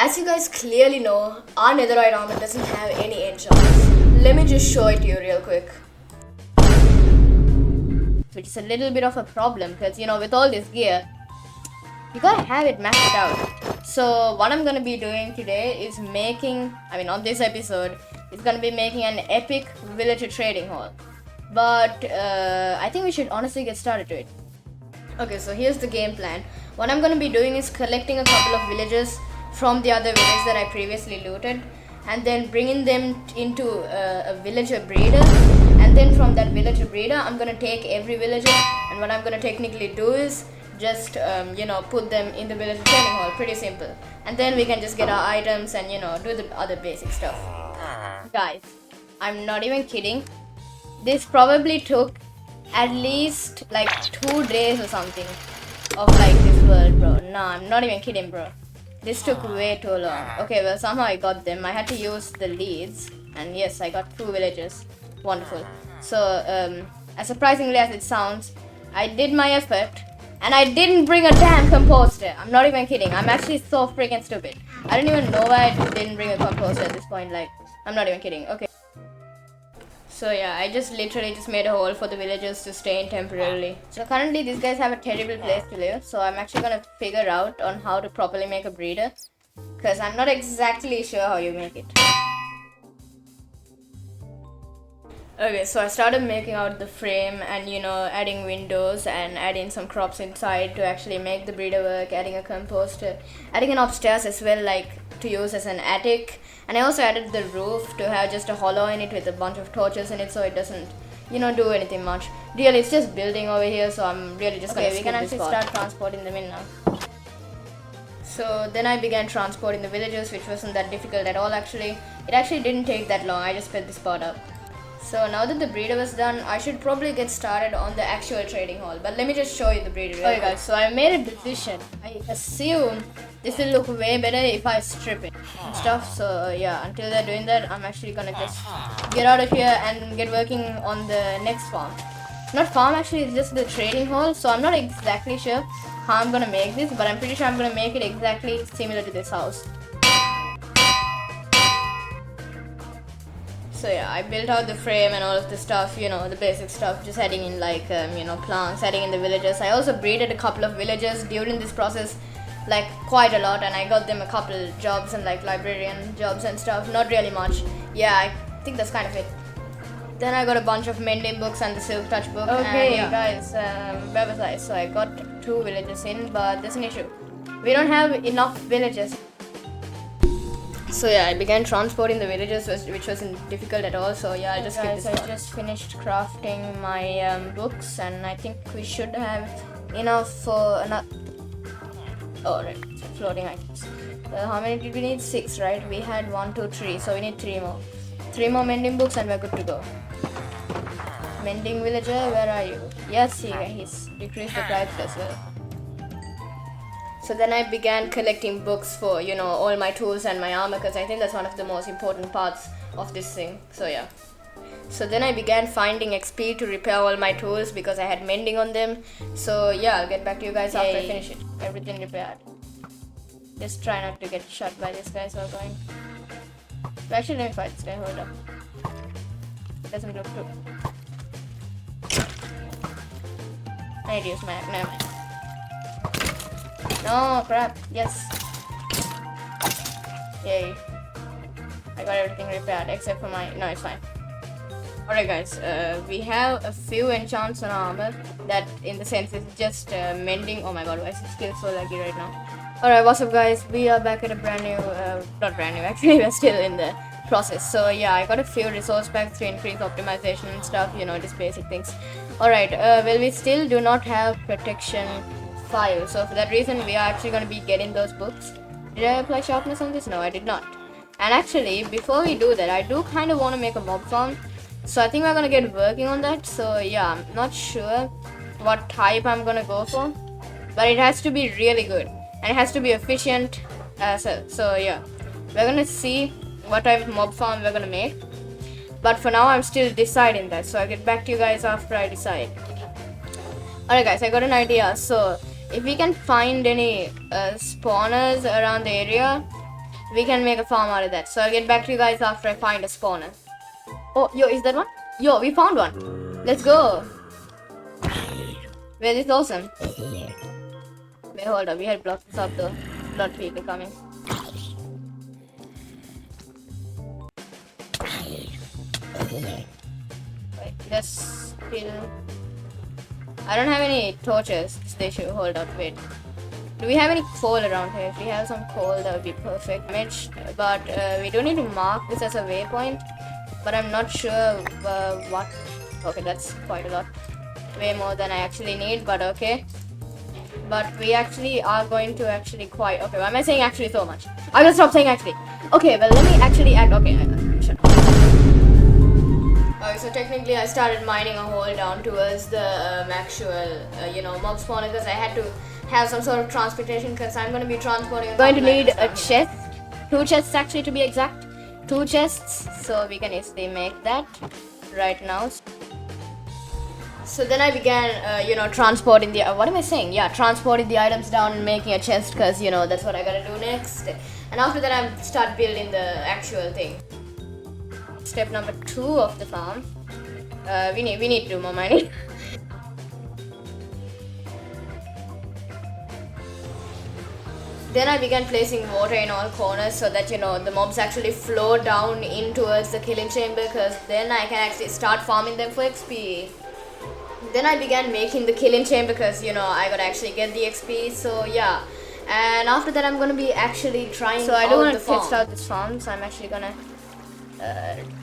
As you guys clearly know, our netherite armor doesn't have any enchants. Let me just show it to you real quick. Which is a little bit of a problem because, with all this gear, you gotta have it maxed out. So what I'm gonna be doing today is on this episode, it's gonna be making an epic villager trading hall. But I think we should honestly get started to it. Okay, so here's the game plan. What I'm gonna be doing is collecting a couple of villagers from the other village that I previously looted, and then bringing them into a villager breeder, and then from that villager breeder I'm gonna take every villager, and what I'm gonna technically do is just put them in the villager training hall. Pretty simple. And then we can just get our items and do the other basic stuff. Guys, I'm not even kidding, this probably took at least like 2 days or something of this world, bro. No, I'm not even kidding, bro. This took way too long. Okay, well, somehow I got them. I had to use the leads, and yes, I got 2 villagers. Wonderful. So, as surprisingly as it sounds, I did my effort, and I didn't bring a damn composter. I'm not even kidding. I'm actually so freaking stupid. I don't even know why I didn't bring a composter at this point. I'm not even kidding. Okay. So yeah, I just literally made a hole for the villagers to stay in temporarily. So currently these guys have a terrible place to live, so I'm actually gonna figure out on how to properly make a breeder, because I'm not exactly sure how you make it. Okay, so I started making out the frame and adding windows and adding some crops inside to actually make the breeder work, adding a composter, adding an upstairs as well, to use as an attic. And I also added the roof to have just a hollow in it with a bunch of torches in it, so it doesn't do anything much. Really, it's just building over here, so I'm really just gonna skip this part. Okay, we can actually start transporting them in now. So then I began transporting the villagers, which wasn't that difficult at all actually. It actually didn't take that long, I just sped this part up. So now that the breeder was done, I should probably get started on the actual trading hall. But let me just show you the breeder. Okay guys, so I made a decision. I assume this will look way better if I strip it and stuff. So yeah, until they're doing that, I'm actually gonna just get out of here and get working on the next farm. Not farm actually, it's just the trading hall. So I'm not exactly sure how I'm gonna make this, but I'm pretty sure I'm gonna make it exactly similar to this house. So yeah, I built out the frame and all of the stuff, the basic stuff, just adding in plants, adding in the villagers. I also breeded a couple of villagers during this process, quite a lot, and I got them a couple jobs and librarian jobs and stuff, not really much. Yeah, I think that's kind of it. Then I got a bunch of mending books and the silk touch book. Okay, and, guys, where was I? So I got 2 villagers in, but there's an issue. We don't have enough villagers. So yeah, I began transporting the villagers, which wasn't difficult at all. So yeah, I just finished crafting my books, and I think we should have enough for another. Oh right, floating items. How many did we need? 6, right? We had 1, 2, 3, so we need 3 more. 3 more mending books, and we're good to go. Mending villager, where are you? Yes, he's decreased the price as well. So then I began collecting books for, all my tools and my armor, because I think that's one of the most important parts of this thing. So yeah. So then I began finding XP to repair all my tools because I had mending on them. So yeah, I'll get back to you guys after I finish it. Everything repaired. Just try not to get shot by this guy while going. But actually, let me fight this guy. Hold up. Doesn't look too. I need to use my. Never mind. No, crap. Yes. Yay. I got everything repaired except for my. No, it's fine. Alright, guys. We have a few enchants on our armor that, in the sense, is just mending. Oh my god, why is it still so laggy right now? Alright, what's up, guys? We are back at a brand new. Not brand new, actually, we're still in the process. So, yeah, I got a few resource packs to increase optimization and stuff, just basic things. Alright, well, we still do not have protection 5, so for that reason we are actually going to be getting those books. Did I apply sharpness on this? No, I did not. And actually, before we do that, I do kind of want to make a mob farm, so I think we're going to get working on that. So yeah, I'm not sure what type I'm going to go for, but it has to be really good and it has to be efficient as well. So yeah, we're going to see what type of mob farm we're going to make, but for now I'm still deciding that, so I'll get back to you guys after I decide. Alright guys, I got an idea. So if we can find any spawners around the area, we can make a farm out of that. So I'll get back to you guys after I find a spawner. Oh, yo, is that one? Yo, we found one. Let's go. Where is awesome? Wait, hold up. We had blocked this up though. Blood people coming. Wait, just kill. I don't have any torches. They should hold up. Wait. Do we have any coal around here? If we have some coal, that would be perfect. But we do need to mark this as a waypoint. But I'm not sure what. Okay, that's quite a lot. Way more than I actually need, but okay. But we actually are going to actually quite. Okay, why am I saying actually so much? I'm gonna stop saying actually. Okay, well, let me actually act. Okay, shut up. Okay, so technically I started mining a hole down towards the actual, mob spawner because I had to have some sort of transportation because I'm going to be transporting. Going to need a chest, 2 chests actually to be exact, 2 chests, so we can easily make that right now. So then I began, transporting the, what am I saying? Yeah, transporting the items down and making a chest because, that's what I gotta do next. And after that I start building the actual thing. Step number 2 of the farm. We need to do more mining. Then I began placing water in all corners so that the mobs actually flow down in towards the killing chamber because then I can actually start farming them for XP. Then I began making the killing chamber because I gotta actually get the XP, so yeah. And after that I'm gonna be actually trying so I don't want to test out this farm, so I'm actually gonna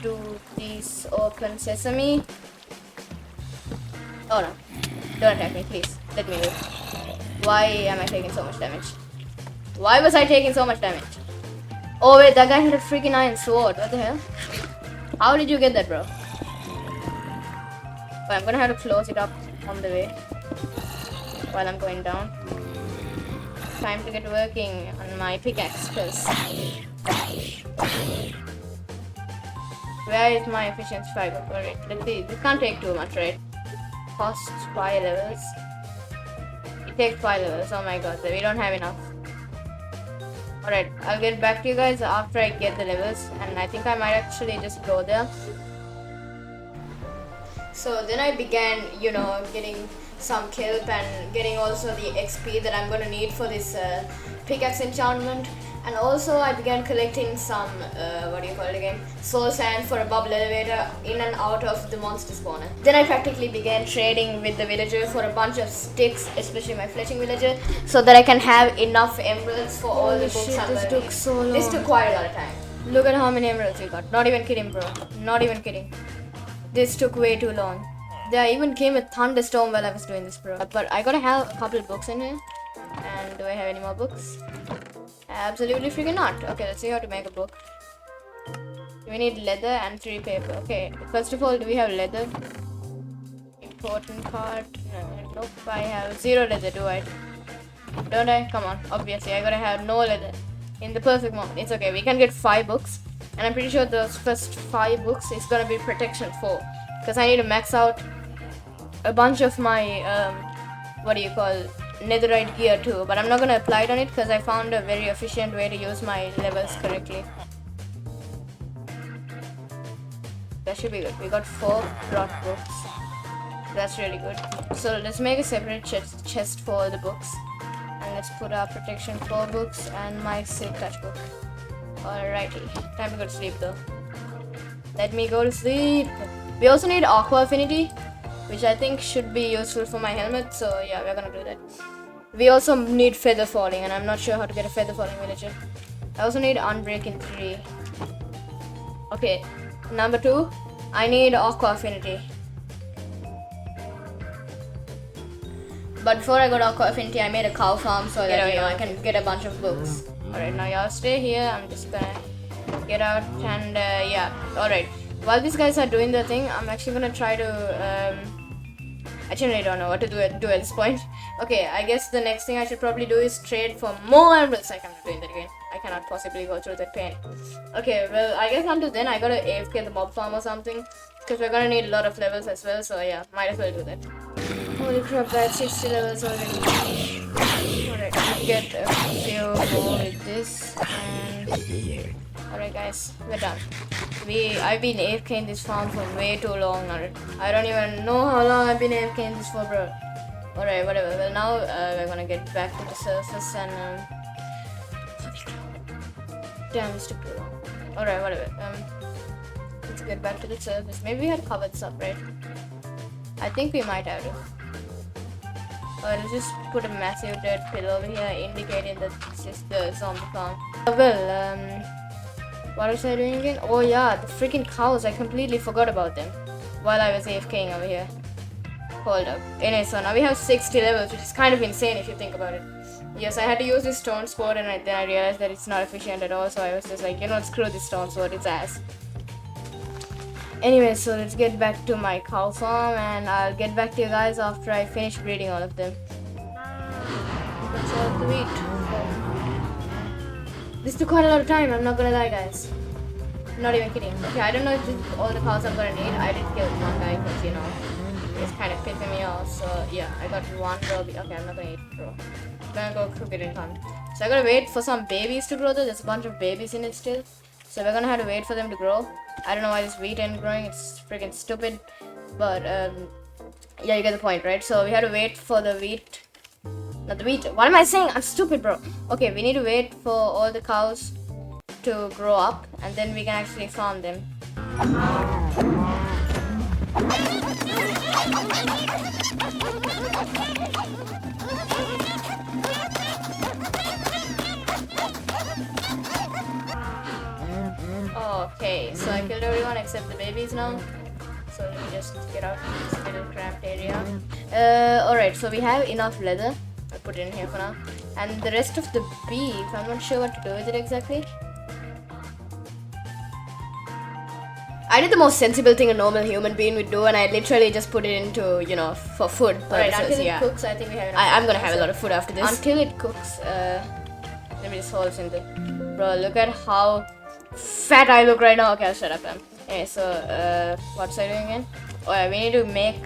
do this open sesame. Oh no, don't attack me please, let me live. Why am I taking so much damage? Why was I taking so much damage? Oh wait, that guy had a freaking iron sword, what the hell? How did you get that, bro? Oh, I'm gonna have to close it up on the way while I'm going down. Time to get working on my pickaxe because where is my efficiency 5? Alright, let's see. This can't take too much, right? Cost 5 levels. It takes 5 levels. Oh my god, we don't have enough. Alright, I'll get back to you guys after I get the levels, and I think I might actually just go there. So then I began, getting some kelp and getting also the XP that I'm gonna need for this pickaxe enchantment. And also I began collecting some, soul sand for a bubble elevator in and out of the monster spawner. Then I practically began trading with the villager for a bunch of sticks, especially my fletching villager, so that I can have enough emeralds for all the books I'm learning. This took so long. This took quite a lot of time. Look at how many emeralds we got. Not even kidding, bro. Not even kidding. This took way too long. There even came a thunderstorm while I was doing this, bro. But I gotta have a couple of books in here. And do I have any more books? Absolutely freaking not. Okay, let's see how to make a book. We need leather and 3 paper. Okay, first of all, do we have leather? Important part. No, nope, I have 0 leather, do I? Don't I? Come on, obviously, I gotta have no leather. In the perfect moment. It's okay, we can get 5 books. And I'm pretty sure those first 5 books is gonna be protection 4. Because I need to max out a bunch of my, netherite gear too. But I'm not gonna apply it on it because I found a very efficient way to use my levels correctly. That should be good. We got 4 rot books. That's really good. So let's make a separate chest for the books. And let's put our protection 4 books and my silk touch book. Alrighty, time to go to sleep though. Let me go to sleep. We also need aqua affinity, which I think should be useful for my helmet, so yeah, we're gonna do that. We also need feather falling, and I'm not sure how to get a feather falling villager. I also need unbreaking 3. Okay, number 2, I need aqua affinity. But before I got aqua affinity, I made a cow farm so that I can get a bunch of books. Alright, now y'all stay here. I'm just gonna get out and yeah. Alright, while these guys are doing their thing, I'm actually gonna try to I really don't know what to do at this point. Okay, I guess the next thing I should probably do is trade for more emeralds. I'm not doing that again. I cannot possibly go through that pain. Okay, well, I guess until then I gotta AFK the mob farm or something, because we're gonna need a lot of levels as well, so yeah, might as well do that. Holy crap, that's 60 levels already. Alright, I'll get a few more with this, and Alright guys, we're done. I've been AFK in this farm for way too long now. I don't even know how long I've been AFK in this for, bro. Alright, whatever. Well, now we're gonna get back to the surface and damn, this took too long. Alright, whatever. Let's get back to the surface. Maybe we had covered this up, right? I think we might have to. Let's just put a massive dead pill over here, indicating that it's just the zombie farm. Well, what was I doing again? Oh yeah, the freaking cows. I completely forgot about them while I was AFKing over here. Hold up. Anyway, so now we have 60 levels, which is kind of insane if you think about it. Yes, I had to use this stone sword, and then I realized that it's not efficient at all, so I was just like, you know, screw this stone sword, it's ass. Anyway, so let's get back to my cow farm, and I'll get back to you guys after I finish breeding all of them. That's all the wheat. This took quite a lot of time, I'm not gonna lie, guys. Not even kidding. Okay, I don't know if all the cows I'm gonna need. I did kill one guy because, you know, it's kind of pissing me off. So, yeah, I got one ruby. Okay, I'm not gonna eat bro. I'm gonna go crooked and hunt. So, I gotta wait for some babies to grow though. There's a bunch of babies in it still. So, we're gonna have to wait for them to grow. I don't know why this wheat ain't growing. It's freaking stupid. But, yeah, you get the point, right? So, we had to wait for the wheat. Not the wheat. What am I saying? I'm stupid, bro. Okay, we need to wait for all the cows to grow up, and then we can actually farm them. Okay, so I killed everyone except the babies now. So let me just get out of this little cramped area. Alright, so we have enough leather. I'll put it in here for now. And the rest of the beef, I'm not sure what to do with it exactly. I did the most sensible thing a normal human being would do, and I literally just put it into, you know, for food purposes. Right, until it cooks, I think we have enough. I'm gonna have a lot of food after this. Until it cooks, let me just hold something. Bro, look at how fat I look right now. Okay, I'll shut up, man. Okay, so, what's I doing again? Oh yeah, we need to make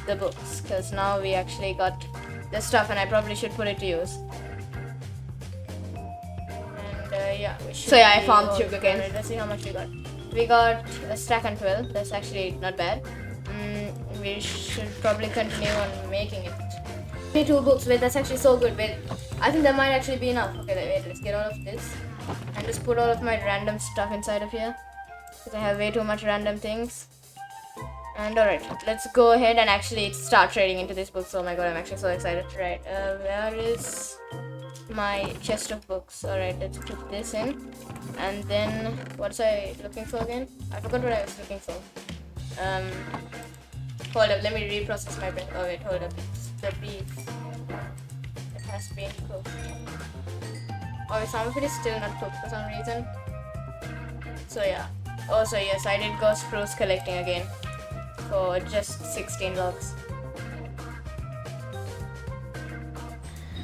the books, because now we actually got this stuff, and I probably should put it to use. And, yeah, we should. So yeah, I farmed sugarcane. Let's see how much we got. We got a stack and 12. That's actually not bad. We should probably continue on making it. 22 books. Wait, that's actually so good. Wait, I think that might actually be enough. Okay, wait, let's get all of this and just put all of my random stuff inside of here, because I have way too much random things. And alright, let's go ahead and actually start trading into this book. Oh my god, I'm actually so excited. Right, where is my chest of books? Alright, let's put this in. And then, what's I looking for again? I forgot what I was looking for. Hold up, let me reprocess my brain. Oh wait, hold up. It's the beef. It has been cooked. Oh, some of it is still not cooked for some reason. So yeah. Also, yes, I did go spruce collecting again for just 16 logs.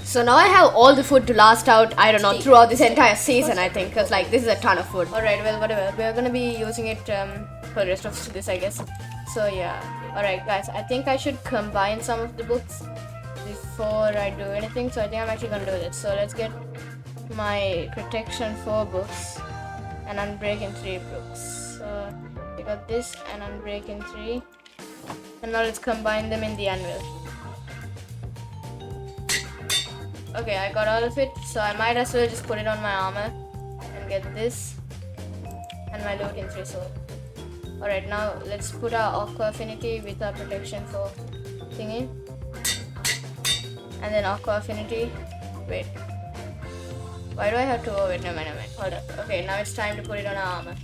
So now I have all the food to last out, I don't know, throughout this entire season, I think, because like this is a ton of food. Alright, well, whatever. We're gonna be using it for the rest of this, I guess. So yeah. Alright, guys, I think I should combine some of the books before I do anything. So I think I'm actually gonna do that. So let's get my protection 4 books and unbreaking 3 books. So we got this and unbreaking 3. And now let's combine them in the anvil. Okay, I got all of it, so I might as well just put it on my armor and get this and my looting 3 sword. Alright, now let's put our aqua affinity with our protection 4 thingy. And then aqua affinity. Wait. Why do I have to? Oh, wait, never mind. Hold up. Okay, now it's time to put it on our armor.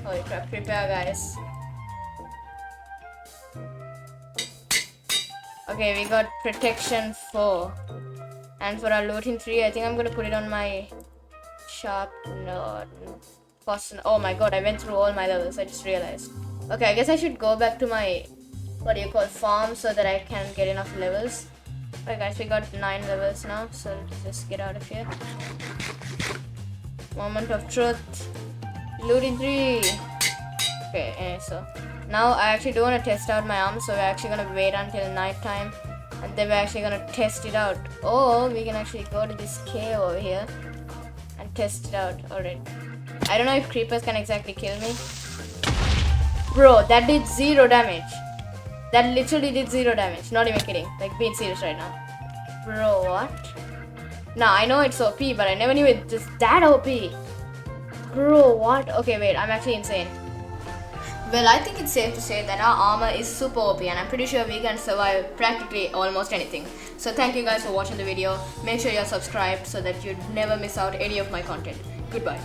Holy crap, prepare, guys. Okay, we got protection 4. And for our looting 3, I think I'm gonna put it on my sharp node. Oh my god, I went through all my levels, I just realized. Okay, I guess I should go back to my, farm, so that I can get enough levels. Okay guys, we got 9 levels now, so let's just get out of here. Moment of truth. Looting 3. Okay, so now I actually do want to test out my armor, so we're actually gonna wait until night time. And then we're actually gonna test it out. Or we can actually go to this cave over here and test it out. Alright. I don't know if creepers can exactly kill me. Bro, that did 0 damage. That literally did 0 damage. Not even kidding. Like, being serious right now. Bro, what? Nah, I know it's OP, but I never knew it just that OP. Bro, what? Okay, wait, I'm actually insane. Well, I think it's safe to say that our armor is super OP and I'm pretty sure we can survive practically almost anything. So thank you guys for watching the video. Make sure you're subscribed so that you never miss out any of my content. Goodbye.